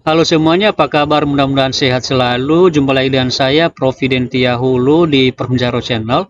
Halo semuanya, apa kabar? Mudah-mudahan sehat selalu. Jumpa lagi dengan saya, Providentia Hulu di Perpenjaro Channel.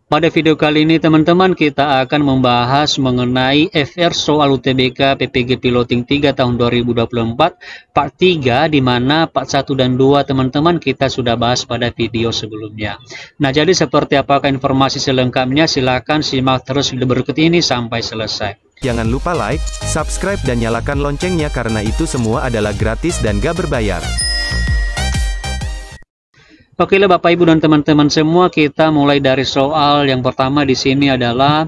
Pada video kali ini teman-teman kita akan membahas mengenai FR soal UTBK PPG Piloting 3 tahun 2024 part 3, di mana part 1 dan 2 teman-teman kita sudah bahas pada video sebelumnya. Nah, jadi seperti apakah informasi selengkapnya? Silakan simak terus video berikut ini sampai selesai. Jangan lupa like, subscribe dan nyalakan loncengnya karena itu semua adalah gratis dan gak berbayar. Oke lah Bapak Ibu dan teman-teman semua, kita mulai dari soal yang pertama di sini adalah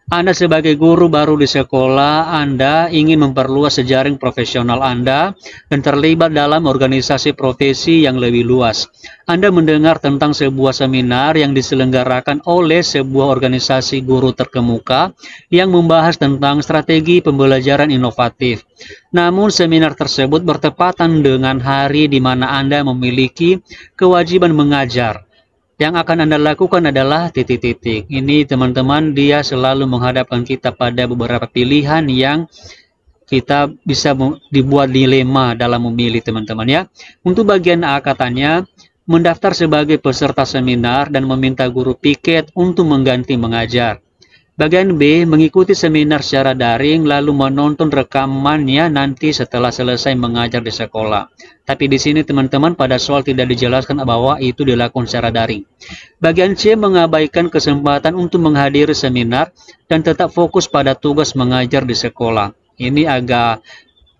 Anda sebagai guru baru di sekolah, Anda ingin memperluas jejaring profesional Anda dan terlibat dalam organisasi profesi yang lebih luas. Anda mendengar tentang sebuah seminar yang diselenggarakan oleh sebuah organisasi guru terkemuka yang membahas tentang strategi pembelajaran inovatif. Namun seminar tersebut bertepatan dengan hari di mana Anda memiliki kewajiban mengajar. Yang akan Anda lakukan adalah titik-titik. Ini teman-teman, dia selalu menghadapkan kita pada beberapa pilihan yang kita bisa dibuat dilema dalam memilih teman-teman ya. Untuk bagian A katanya, mendaftar sebagai peserta seminar dan meminta guru piket untuk mengganti mengajar. Bagian B, mengikuti seminar secara daring lalu menonton rekamannya nanti setelah selesai mengajar di sekolah. Tapi di sini teman-teman pada soal tidak dijelaskan bahwa itu dilakukan secara daring. Bagian C, mengabaikan kesempatan untuk menghadiri seminar dan tetap fokus pada tugas mengajar di sekolah. Ini agak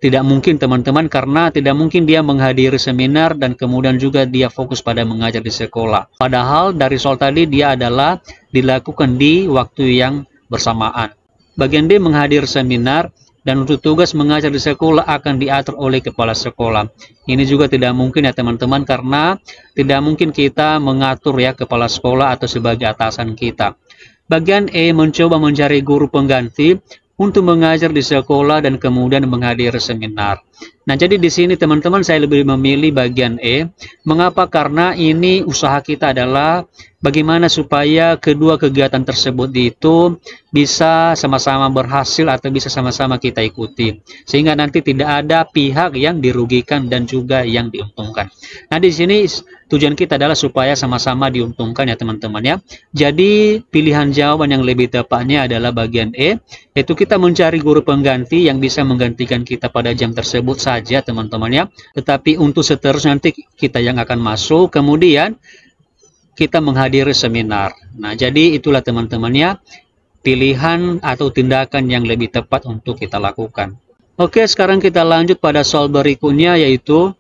tidak mungkin teman-teman, karena tidak mungkin dia menghadiri seminar dan kemudian juga dia fokus pada mengajar di sekolah. Padahal dari soal tadi dia adalah dilakukan di waktu yang bersamaan. Bagian D, menghadiri seminar dan untuk tugas mengajar di sekolah akan diatur oleh kepala sekolah. Ini juga tidak mungkin ya teman-teman, karena tidak mungkin kita mengatur ya kepala sekolah atau sebagai atasan kita. Bagian E, mencoba mencari guru pengganti untuk mengajar di sekolah dan kemudian menghadiri seminar. Nah, jadi di sini teman-teman saya lebih memilih bagian E. Mengapa? Karena ini usaha kita adalah bagaimana supaya kedua kegiatan tersebut itu bisa sama-sama berhasil atau bisa sama-sama kita ikuti. Sehingga nanti tidak ada pihak yang dirugikan dan juga yang diuntungkan. Nah, di sini tujuan kita adalah supaya sama-sama diuntungkan ya teman-teman ya. Jadi pilihan jawaban yang lebih tepatnya adalah bagian E, yaitu kita mencari guru pengganti yang bisa menggantikan kita pada jam tersebut saja teman-teman ya. Tetapi untuk seterusnya nanti kita yang akan masuk, kemudian kita menghadiri seminar. Nah, jadi itulah teman-teman ya, pilihan atau tindakan yang lebih tepat untuk kita lakukan. Oke, sekarang kita lanjut pada soal berikutnya, yaitu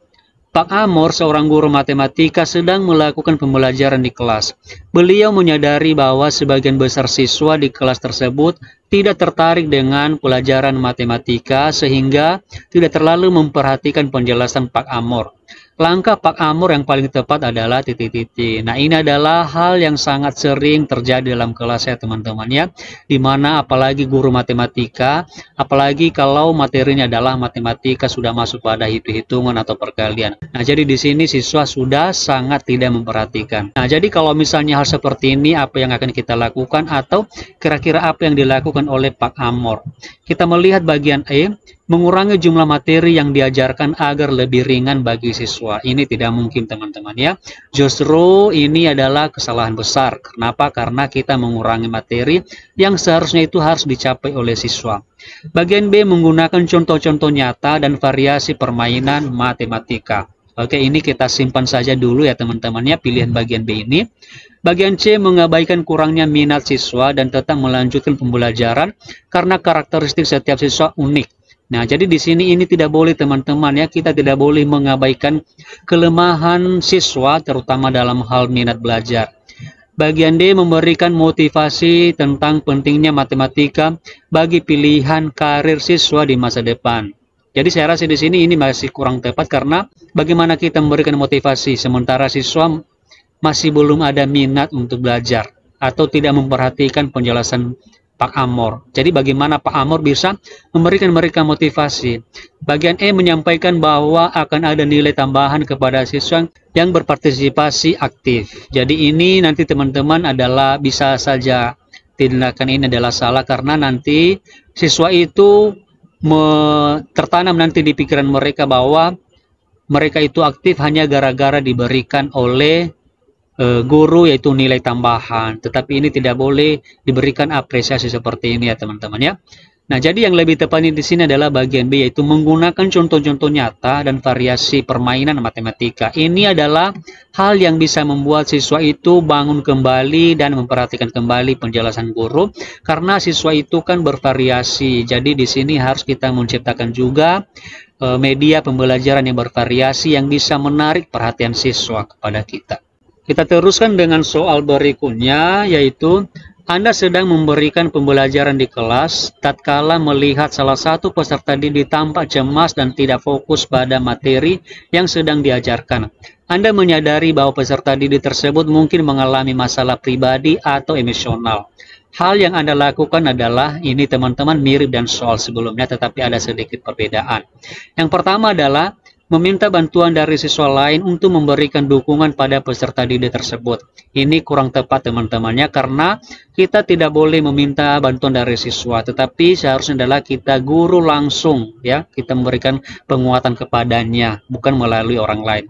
Pak Amor, seorang guru matematika, sedang melakukan pembelajaran di kelas. Beliau menyadari bahwa sebagian besar siswa di kelas tersebut tidak tertarik dengan pelajaran matematika sehingga tidak terlalu memperhatikan penjelasan Pak Amor. Langkah Pak Amor yang paling tepat adalah titik-titik. Nah, ini adalah hal yang sangat sering terjadi dalam kelas ya teman-teman ya. Dimana apalagi guru matematika, apalagi kalau materinya adalah matematika sudah masuk pada hitung-hitungan atau perkalian. Nah, jadi di sini siswa sudah sangat tidak memperhatikan. Nah, jadi kalau misalnya hal seperti ini, apa yang akan kita lakukan atau kira-kira apa yang dilakukan oleh Pak Amor? Kita melihat bagian E, mengurangi jumlah materi yang diajarkan agar lebih ringan bagi siswa. Ini tidak mungkin teman-teman ya. Justru ini adalah kesalahan besar. Kenapa? Karena kita mengurangi materi yang seharusnya itu harus dicapai oleh siswa. Bagian B, menggunakan contoh-contoh nyata dan variasi permainan matematika. Oke, ini kita simpan saja dulu ya teman-teman ya, pilihan bagian B ini. Bagian C, mengabaikan kurangnya minat siswa dan tetap melanjutkan pembelajaran karena karakteristik setiap siswa unik. Nah, jadi di sini ini tidak boleh teman-teman ya, kita tidak boleh mengabaikan kelemahan siswa terutama dalam hal minat belajar. Bagian D, memberikan motivasi tentang pentingnya matematika bagi pilihan karir siswa di masa depan. Jadi saya rasa di sini ini masih kurang tepat, karena bagaimana kita memberikan motivasi sementara siswa masih belum ada minat untuk belajar atau tidak memperhatikan penjelasan Pak Amor. Jadi bagaimana Pak Amor bisa memberikan mereka motivasi? Bagian E, menyampaikan bahwa akan ada nilai tambahan kepada siswa yang berpartisipasi aktif. Jadi ini nanti teman-teman adalah bisa saja tindakan ini adalah salah, karena nanti siswa itu tertanam nanti di pikiran mereka bahwa mereka itu aktif hanya gara-gara diberikan oleh guru, yaitu nilai tambahan. Tetapi ini tidak boleh diberikan apresiasi seperti ini ya teman-teman ya. Nah, jadi yang lebih tepatnya di sini adalah bagian B, yaitu menggunakan contoh-contoh nyata dan variasi permainan matematika. Ini adalah hal yang bisa membuat siswa itu bangun kembali dan memperhatikan kembali penjelasan guru, karena siswa itu kan bervariasi. Jadi di sini harus kita menciptakan juga media pembelajaran yang bervariasi yang bisa menarik perhatian siswa kepada kita. Kita teruskan dengan soal berikutnya, yaitu Anda sedang memberikan pembelajaran di kelas, tatkala melihat salah satu peserta didik tampak cemas dan tidak fokus pada materi yang sedang diajarkan. Anda menyadari bahwa peserta didik tersebut mungkin mengalami masalah pribadi atau emosional. Hal yang Anda lakukan adalah, ini teman-teman mirip dan soal sebelumnya, tetapi ada sedikit perbedaan. Yang pertama adalah meminta bantuan dari siswa lain untuk memberikan dukungan pada peserta didik tersebut. Ini kurang tepat teman-temannya, karena kita tidak boleh meminta bantuan dari siswa, tetapi seharusnya adalah kita guru langsung ya, kita memberikan penguatan kepadanya, bukan melalui orang lain.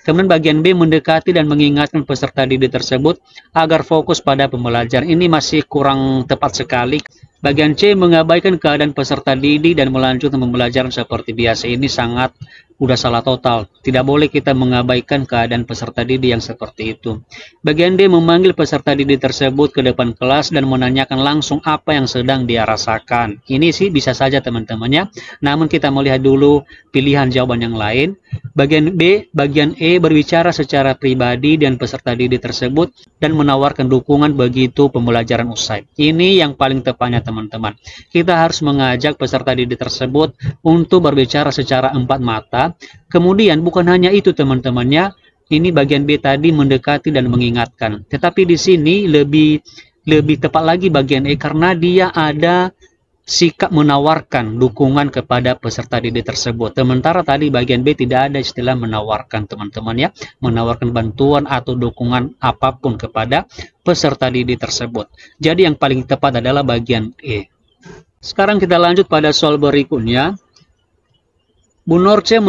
Kemudian bagian B, mendekati dan mengingatkan peserta didik tersebut agar fokus pada pembelajaran. Ini masih kurang tepat sekali. Bagian C, mengabaikan keadaan peserta didik dan melanjutkan pembelajaran seperti biasa. Ini sangat udah salah total. Tidak boleh kita mengabaikan keadaan peserta didik yang seperti itu. Bagian D, memanggil peserta didik tersebut ke depan kelas dan menanyakan langsung apa yang sedang dia rasakan. Ini sih bisa saja teman-temannya, namun kita melihat dulu pilihan jawaban yang lain. Bagian B, bagian E, berbicara secara pribadi dengan peserta didik tersebut dan menawarkan dukungan begitu pembelajaran usai. Ini yang paling tepatnya teman-teman. Kita harus mengajak peserta didik tersebut untuk berbicara secara empat mata. Kemudian bukan hanya itu teman-temannya, ini bagian B tadi mendekati dan mengingatkan. Tetapi di sini lebih tepat lagi bagian E, karena dia ada sikap menawarkan dukungan kepada peserta didik tersebut. Sementara tadi bagian B tidak ada istilah menawarkan teman-teman ya, menawarkan bantuan atau dukungan apapun kepada peserta didik tersebut. Jadi yang paling tepat adalah bagian E. Sekarang kita lanjut pada soal berikutnya. Bu Norce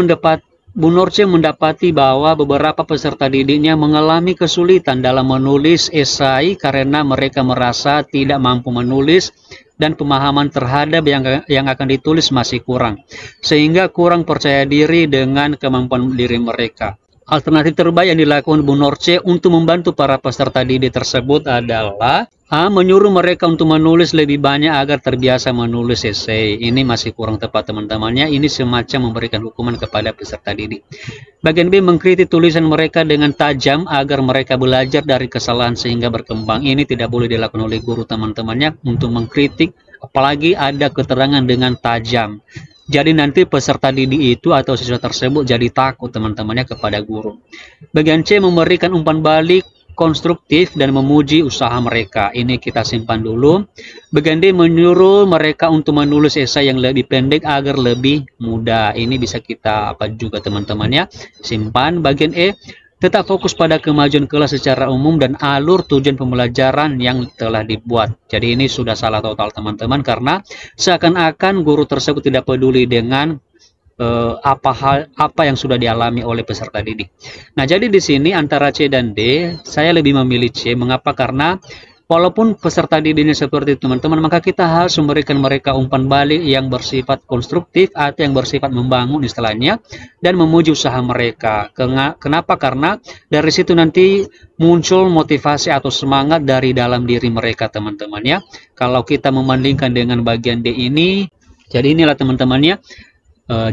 mendapati bahwa beberapa peserta didiknya mengalami kesulitan dalam menulis esai karena mereka merasa tidak mampu menulis dan pemahaman terhadap yang akan ditulis masih kurang, sehingga kurang percaya diri dengan kemampuan diri mereka. Alternatif terbaik yang dilakukan Bu Norce untuk membantu para peserta didik tersebut adalah A. Menyuruh mereka untuk menulis lebih banyak agar terbiasa menulis esai. Ini masih kurang tepat teman-temannya. Ini semacam memberikan hukuman kepada peserta didik. Bagian B. Mengkritik tulisan mereka dengan tajam agar mereka belajar dari kesalahan sehingga berkembang. Ini tidak boleh dilakukan oleh guru teman-temannya untuk mengkritik, apalagi ada keterangan dengan tajam. Jadi nanti peserta didik itu atau siswa tersebut jadi takut teman-temannya kepada guru. Bagian C. Memberikan umpan balik konstruktif dan memuji usaha mereka. Ini kita simpan dulu. Bagian D. Menyuruh mereka untuk menulis esai yang lebih pendek agar lebih mudah. Ini bisa kita juga teman-temannya simpan. Bagian E. Tetap fokus pada kemajuan kelas secara umum dan alur tujuan pembelajaran yang telah dibuat. Jadi ini sudah salah total teman-teman, karena seakan-akan guru tersebut tidak peduli dengan apa yang sudah dialami oleh peserta didik. Nah, jadi di sini antara C dan D, saya lebih memilih C. Mengapa? Karena walaupun peserta didiknya seperti itu teman-teman, maka kita harus memberikan mereka umpan balik yang bersifat konstruktif atau yang bersifat membangun istilahnya, dan memuji usaha mereka. Kenapa? Karena dari situ nanti muncul motivasi atau semangat dari dalam diri mereka teman-teman ya. Kalau kita membandingkan dengan bagian D ini, jadi inilah teman-temannya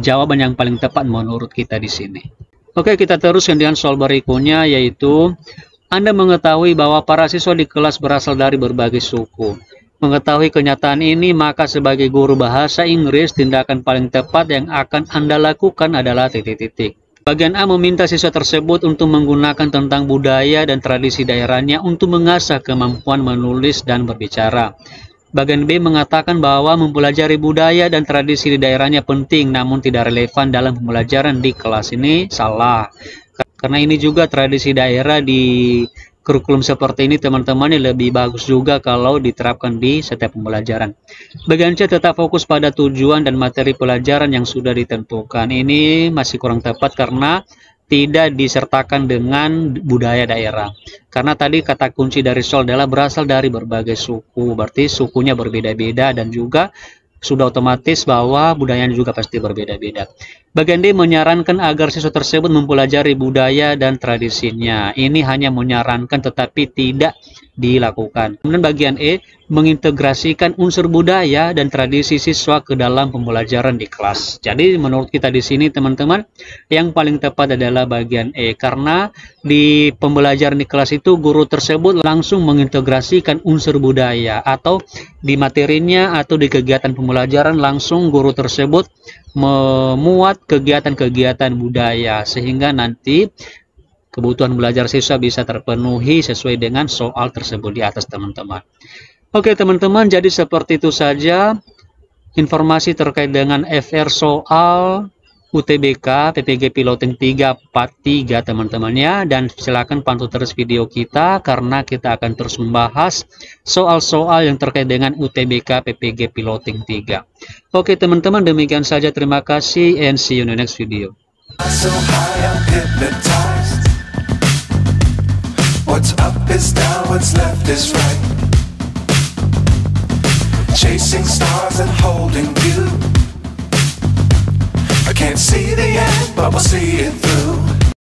jawaban yang paling tepat menurut kita di sini. Oke, kita teruskan dengan soal berikutnya, yaitu Anda mengetahui bahwa para siswa di kelas berasal dari berbagai suku. Mengetahui kenyataan ini, maka sebagai guru bahasa Inggris, tindakan paling tepat yang akan Anda lakukan adalah titik-titik. Bagian A. Meminta siswa tersebut untuk menggunakan tentang budaya dan tradisi daerahnya untuk mengasah kemampuan menulis dan berbicara. Bagian B. Mengatakan bahwa mempelajari budaya dan tradisi di daerahnya penting, namun tidak relevan dalam pembelajaran di kelas. Ini salah. Karena ini juga tradisi daerah di kurikulum seperti ini teman-teman lebih bagus juga kalau diterapkan di setiap pembelajaran. Bagian C, tetap fokus pada tujuan dan materi pelajaran yang sudah ditentukan. Ini masih kurang tepat karena tidak disertakan dengan budaya daerah. Karena tadi kata kunci dari soal adalah berasal dari berbagai suku, berarti sukunya berbeda-beda dan juga sudah otomatis bahwa budayanya juga pasti berbeda-beda. Bagian D, menyarankan agar siswa tersebut mempelajari budaya dan tradisinya. Ini hanya menyarankan tetapi tidak dilakukan. Kemudian bagian E, mengintegrasikan unsur budaya dan tradisi siswa ke dalam pembelajaran di kelas. Jadi menurut kita di sini teman-teman, yang paling tepat adalah bagian E, karena di pembelajaran di kelas itu guru tersebut langsung mengintegrasikan unsur budaya, atau di materinya atau di kegiatan pembelajaran langsung guru tersebut memuat kegiatan-kegiatan budaya sehingga nanti kebutuhan belajar siswa bisa terpenuhi sesuai dengan soal tersebut di atas teman-teman. Oke teman-teman, jadi seperti itu saja informasi terkait dengan FR soal UTBK PPG Piloting 343 teman-teman ya, dan silakan pantau terus video kita karena kita akan terus membahas soal-soal yang terkait dengan UTBK PPG Piloting 3. Oke teman-teman, demikian saja, terima kasih and see you in the next video. So high, I'm hypnotized. What's up is down, what's left is right. Chasing stars and holding you. I can't see the end, but we'll see it through.